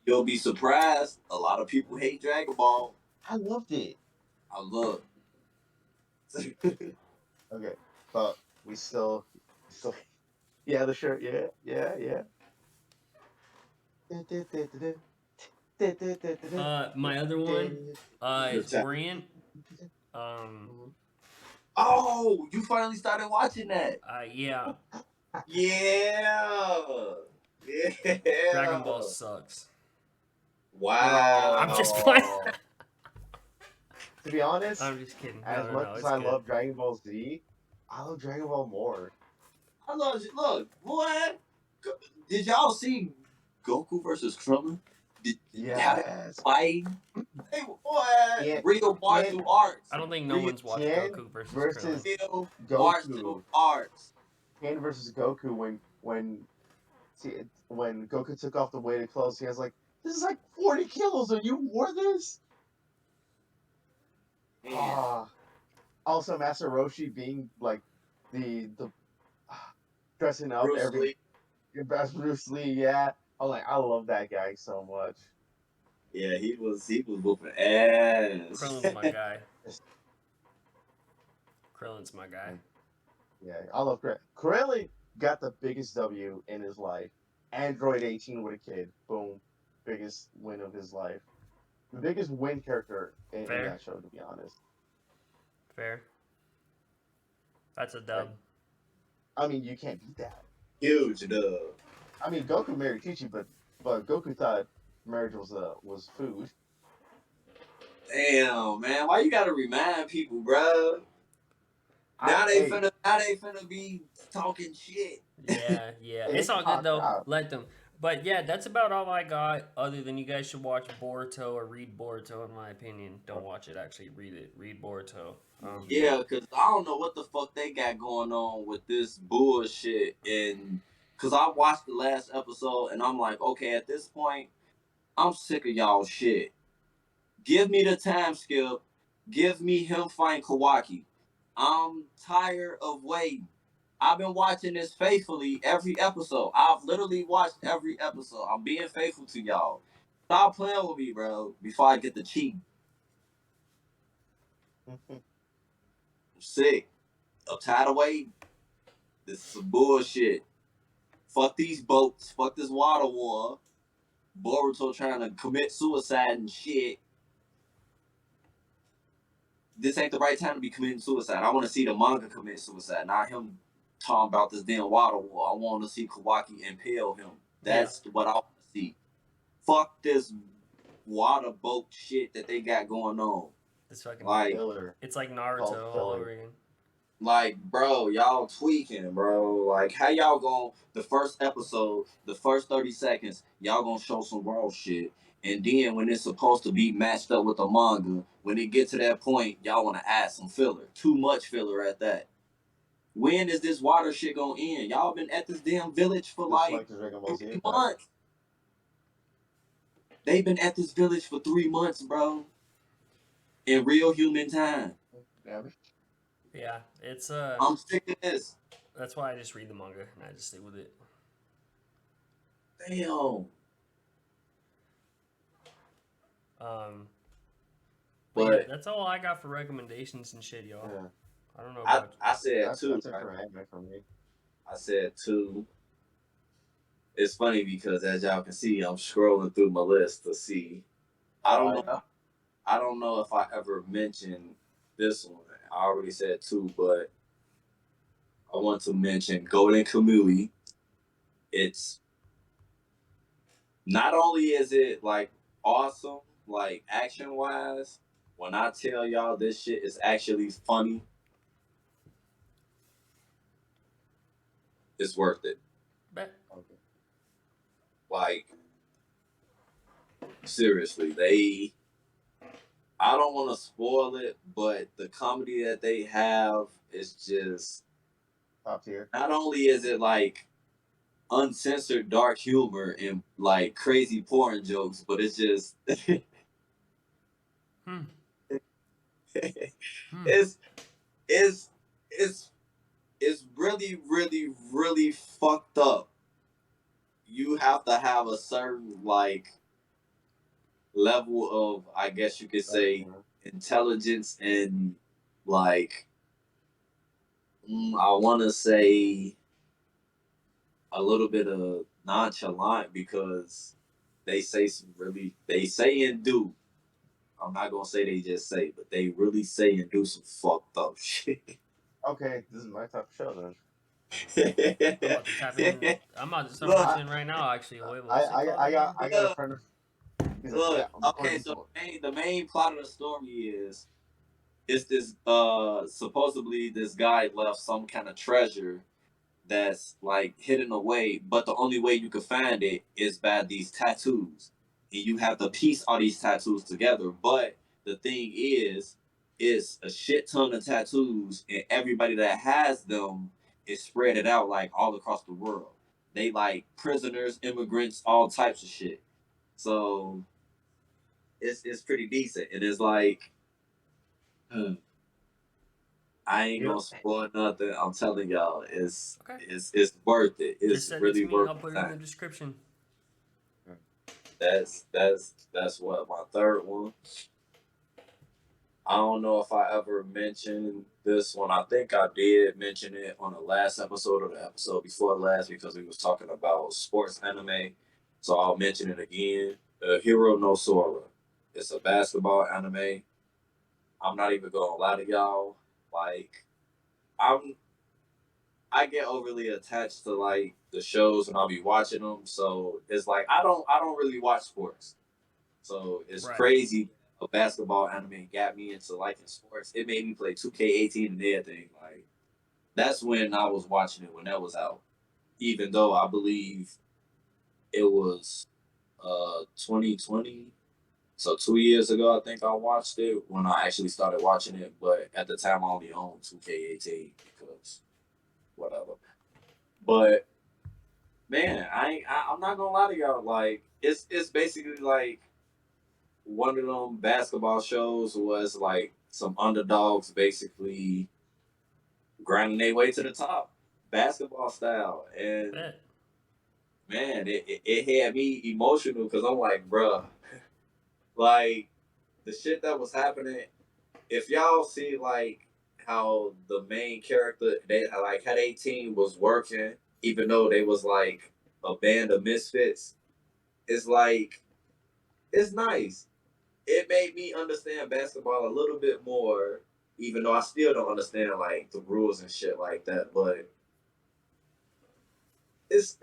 S3: You'll be surprised. A lot of people hate Dragon Ball.
S2: I loved it.
S3: I love.
S2: Okay, but we still, yeah, the shirt, yeah.
S1: My other one, is Orient.
S3: Oh, you finally started watching that?
S1: Yeah.
S3: Yeah.
S1: Dragon Ball sucks.
S3: Wow.
S1: I'm just playing.
S2: To be honest,
S1: I'm just kidding.
S2: as much as I love Dragon Ball Z, I love Dragon Ball more.
S3: I love it. Look, boy, did y'all see Goku versus Krillin?
S2: Yes.
S3: Fight. Hey, boy, real martial arts.
S1: I don't think no one's watched Goku versus Krillin.
S3: Real martial arts.
S2: Ken versus Goku when Goku took off the weighted clothes, he was like, "This is like 40 kilos. Are you wore this?" Also, Master Roshi being like the dressing up Bruce Lee, yeah. I love that guy so much.
S3: Yeah, he was whooping ass.
S1: Krillin's my guy. Krillin's my guy.
S2: Yeah, I love Krillin. Krillin got the biggest W in his life. Android 18 with a kid. Boom. Biggest win of his life. The biggest win character in that show, to be honest.
S1: Fair. That's a dub.
S2: I mean, you can't beat that.
S3: Huge dub.
S2: I mean, Goku married Chi-Chi, but Goku thought marriage was food.
S3: Damn, man, why you gotta remind people, bro? Now they finna be talking shit.
S1: Yeah. It's all good though. Let them. But yeah, that's about all I got. Other than you guys should watch Boruto or read Boruto, in my opinion. Don't watch it. Actually, read it. Read Boruto.
S3: Yeah, because I don't know what the fuck they got going on with this bullshit in Because I watched the last episode and I'm like, okay, at this point, I'm sick of y'all shit. Give me the time skip. Give me him fighting Kawaki. I'm tired of waiting. I've been watching this faithfully every episode. I've literally watched every episode. I'm being faithful to y'all. Stop playing with me, bro, before I get the cheat. I'm sick. I'm tired of waiting. This is some bullshit. Fuck these boats. Fuck this water war. Boruto trying to commit suicide and shit. This ain't the right time to be committing suicide. I want to see the manga commit suicide, not him talking about this damn water war. I want to see Kawaki impale him. That's what I want to see. Fuck this water boat shit that they got going on.
S1: It's fucking
S3: Like,
S2: Filler.
S1: it's like Naruto all over again.
S3: like, bro, y'all tweaking, bro. Like, how y'all going the first episode, the first 30 seconds, y'all gonna show some raw shit. And then when it's supposed to be matched up with the manga, when it get to that point, y'all want to add some filler. Too much filler at that. When is this water shit gonna end? Y'all been at this damn village for like
S2: the Dragon Ball Z
S3: 3
S2: effect.
S3: months. They've been at this village for 3 months, bro. In real human time.
S1: Yeah, it's
S3: I'm sick of this.
S1: That's why I just read the manga and I just stay with it.
S3: Damn.
S1: But yeah, that's all I got for recommendations and shit, y'all.
S2: Yeah.
S1: I don't know about
S3: I said
S2: That's
S3: two.
S2: it for anime from me.
S3: I said two. It's funny because as y'all can see, I'm scrolling through my list to see. I don't know if I ever mentioned this one. I already said two, but I want to mention Golden Kamui. It's not only is it like awesome, like action wise, when I tell y'all this shit is actually funny, it's worth it.
S1: Bet.
S2: Okay.
S3: Like, seriously, I don't want to spoil it, but the comedy that they have is just
S2: Top tier.
S3: not only is it like uncensored dark humor and like crazy porn jokes, but it's just it's it's really, really, really fucked up. You have to have a certain like level of, I guess you could say, intelligence and like I want to say a little bit of nonchalant because they say and do. I'm not gonna say they just say, but they really say and do some fucked up shit.
S2: Okay, this is my type of show then.
S1: I'm about to tap in. I'm about to start watching right now. Actually, wait, what's it called?
S2: I got a friend.
S3: Look, okay, so the main plot of the story is it's this supposedly this guy left some kind of treasure that's like hidden away, but the only way you can find it is by these tattoos. And you have to piece all these tattoos together. But the thing is, it's a shit ton of tattoos, and everybody that has them is spread it out like all across the world. They like prisoners, immigrants, all types of shit. So it's pretty decent. And it's like I ain't gonna spoil nothing. I'm telling y'all, it's worth it. It's
S1: just send
S3: really
S1: it to me.
S3: worth
S1: I'll put it in the description.
S3: That's what my third one. I don't know if I ever mentioned this one. I think I did mention it on the last episode or the episode before last because we was talking about sports anime. So I'll mention it again. Hero no Sora. It's a basketball anime. I'm not even gonna lie to y'all. Like, I get overly attached to like the shows and I'll be watching them. So it's like I don't really watch sports. So it's crazy. A basketball anime got me into liking sports. It made me play 2K18 and everything. Like that's when I was watching it when that was out. Even though I believe it was 2020. So 2 years ago I think I watched it when I actually started watching it. But at the time I only owned 2K18 because whatever. But Man, I'm not gonna lie to y'all. Like, it's basically like one of them basketball shows was like some underdogs basically grinding their way to the top, basketball style. And
S1: Bet.
S3: man, it had me emotional because I'm like, bruh, like the shit that was happening. If y'all see like how the main character, they like how they team was working, even though they was like a band of misfits, it's like it's nice. It made me understand basketball a little bit more, even though I still don't understand like the rules and shit like that. But it's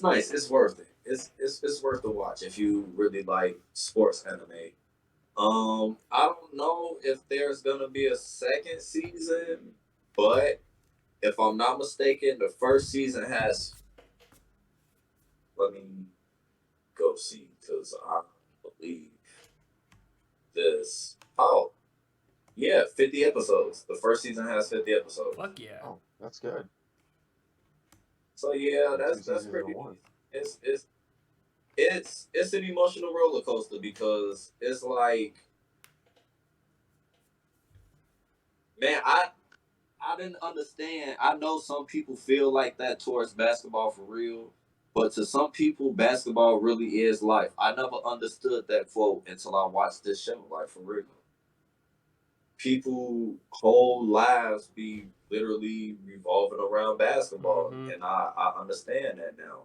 S3: nice. It's worth it. It's worth the watch if you really like sports anime. I don't know if there's gonna be a second season, but if I'm not mistaken, the first season has. Let me go see because I believe this. Oh, yeah, 50 episodes. The first season has 50 episodes.
S1: Fuck yeah.
S2: Oh, that's good.
S3: So yeah,
S2: And two
S3: that's
S2: seasons
S3: pretty
S2: in one.
S3: decent. It's an emotional roller coaster because it's like, man, I didn't understand. I know some people feel like that towards basketball for real, but to some people, basketball really is life. I never understood that quote until I watched this show. Like for real, people whole lives be literally revolving around basketball,
S1: Mm-hmm.
S3: and I understand that now.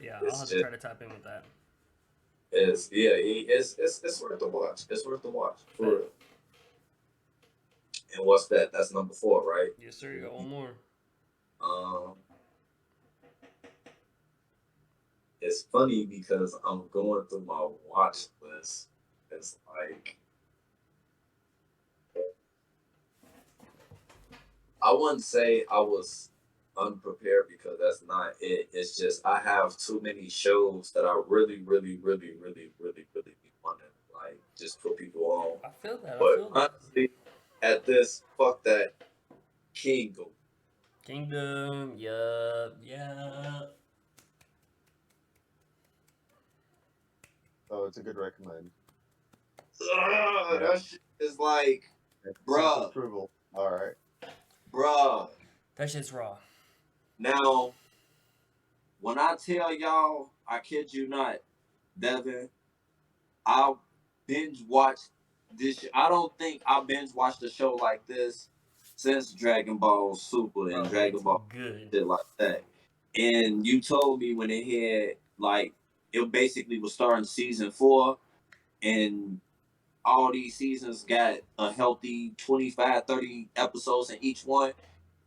S1: Yeah, I'll
S3: It's
S1: have to
S3: just
S1: try to tap in with that.
S3: it's worth the watch. It's worth the watch for
S1: Bet.
S3: real. And what's that? That's number 4, right?
S1: Yes, sir. You got one more.
S3: Um, it's funny because I'm going through my watch list. It's like I wouldn't say I was unprepared because that's not it. It's just I have too many shows that I really be wanting like just put people on.
S1: I feel that. I
S3: But
S1: feel that.
S3: honestly, at this, fuck that Kingdom.
S1: Kingdom. Yup. Yeah.
S2: Oh, it's a good recommend.
S3: Ugh,
S2: Yeah.
S3: that shit is like,
S2: Stamp
S3: bruh,
S2: approval. All right.
S3: bruh.
S1: That shit's raw.
S3: Now, when I tell y'all, I kid you not, Devin, I binge watched this. I don't think I binge watched a show like this since Dragon Ball Super and
S1: Bro,
S3: Dragon
S1: it's
S3: Ball
S1: good.
S3: shit like that. And you told me when it had like it basically was starting season 4 and all these seasons got a healthy 25, 30 episodes in each one.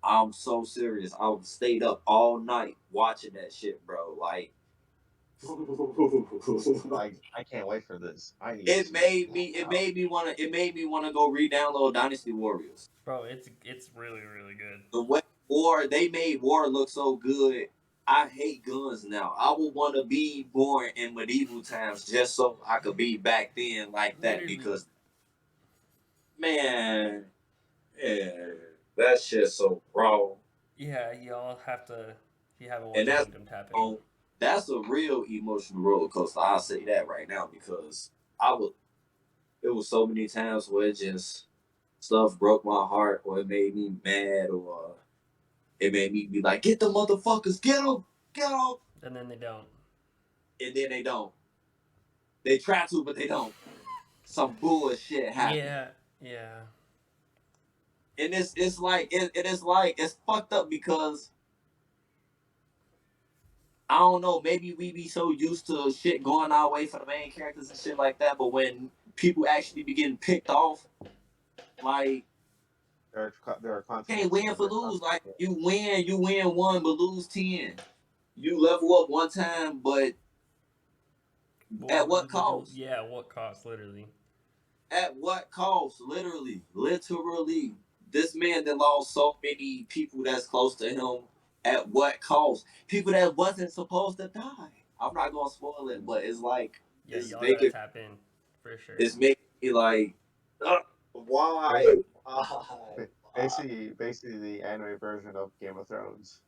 S3: I'm so serious. I stayed up all night watching that shit, bro. Like
S2: I can't wait for this. I need to
S3: it
S2: see it
S3: made me
S2: now.
S3: it made me wanna go re-download Dynasty Warriors.
S1: Bro, it's really, really good.
S3: The way War they made War look so good. I hate guns now. I would want to be born in medieval times just so I could be back then like that
S1: Literally.
S3: because man, yeah, that shit's so raw.
S1: Yeah, y'all have to. If you haven't
S3: And
S1: watched Kingdom, tap in.
S3: that's a real emotional roller coaster. I'll say that right now because I would. It was so many times where it just stuff broke my heart, or it made me mad, or it made me be like, "Get the motherfuckers, get them,"
S1: And then they don't.
S3: and then they don't. They try to, but they don't. Some bullshit happen,
S1: Yeah. Yeah.
S3: and it's like it is like it's fucked up because I don't know. Maybe we be so used to shit going our way for the main characters and shit like that, but when people actually be getting picked off, like
S2: There are
S3: can't
S2: consequences.
S3: win
S2: And
S3: for
S2: there are
S3: lose. Like
S2: consequences.
S3: you win one but lose 10. You level up one time, but at what cost?
S1: Yeah, what cost, literally.
S3: At what cost? Literally. This man that lost so many people that's close to him. At what cost? People that wasn't supposed to die. I'm not gonna spoil it, but it's like
S1: Yeah,
S3: it's
S1: y'all gotta
S3: making
S1: tap in. For sure.
S3: it's making me like, why?
S2: Basically,
S3: Why? Why?
S2: basically the anime version of Game of Thrones.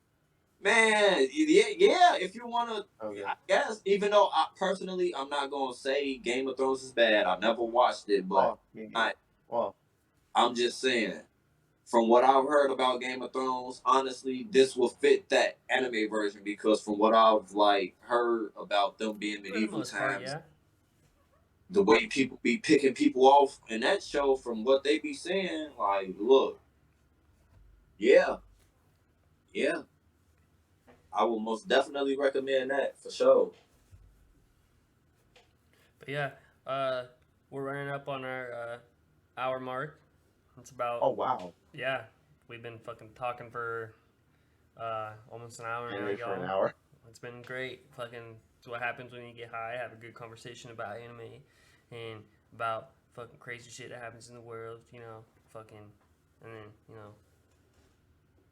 S3: Man, yeah. If you wanna,
S2: Okay.
S3: I guess. Even though I'm not gonna say Game of Thrones is bad. I never watched it, but
S2: Oh, yeah.
S3: I,
S2: Well,
S3: I'm just saying. From what I've heard about Game of Thrones, honestly, this will fit that anime version because from what I've like heard about them being
S1: For the
S3: medieval
S1: most part,
S3: times,
S1: yeah.
S3: the way people be picking people off in that show, from what they be saying, like, look, yeah, yeah, I will most definitely recommend that for sure.
S1: But yeah, uh, we're running up on our hour mark. It's about,
S2: oh wow,
S1: yeah, we've been fucking talking for almost an hour now,
S2: anime for an
S1: y'all.
S2: hour.
S1: It's been great. Fucking, it's what happens when you get high. Have a good conversation about anime and about fucking crazy shit that happens in the world, you know, fucking, and then, you know,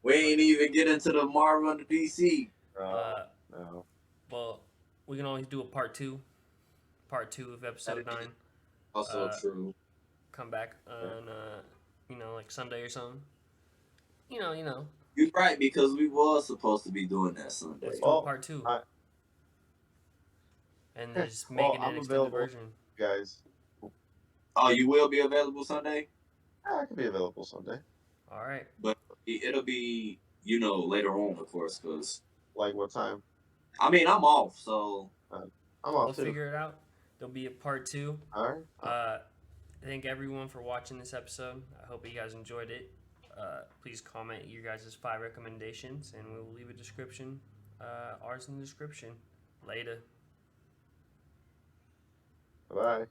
S3: We ain't
S1: fucking,
S3: even get into the Marvel and the DC.
S2: No, no.
S1: well, we can always do a part two of
S3: That
S1: episode
S3: is
S1: 9.
S3: also
S1: Uh,
S3: true.
S1: Come back on, you know, like Sunday or something. You know,
S3: You're right because we was supposed to be doing that Sunday.
S1: let's do a
S2: Well,
S1: part 2
S2: I,
S1: and just
S2: well,
S1: making an
S2: I'm
S1: extended
S2: available,
S1: version.
S2: guys.
S3: Oh, you will be available Sunday,
S2: I could be available Sunday.
S1: All right.
S3: but it'll be later on, of course, because
S2: Like what time?
S3: I mean I'm off, so
S2: I'm
S1: We'll
S2: off too.
S1: figure it out. There'll be a part 2.
S2: All right.
S1: Thank everyone for watching this episode. I hope you guys enjoyed it. Please comment your guys' 5 recommendations, and we'll leave a description. Ours in the description. Later.
S2: Bye.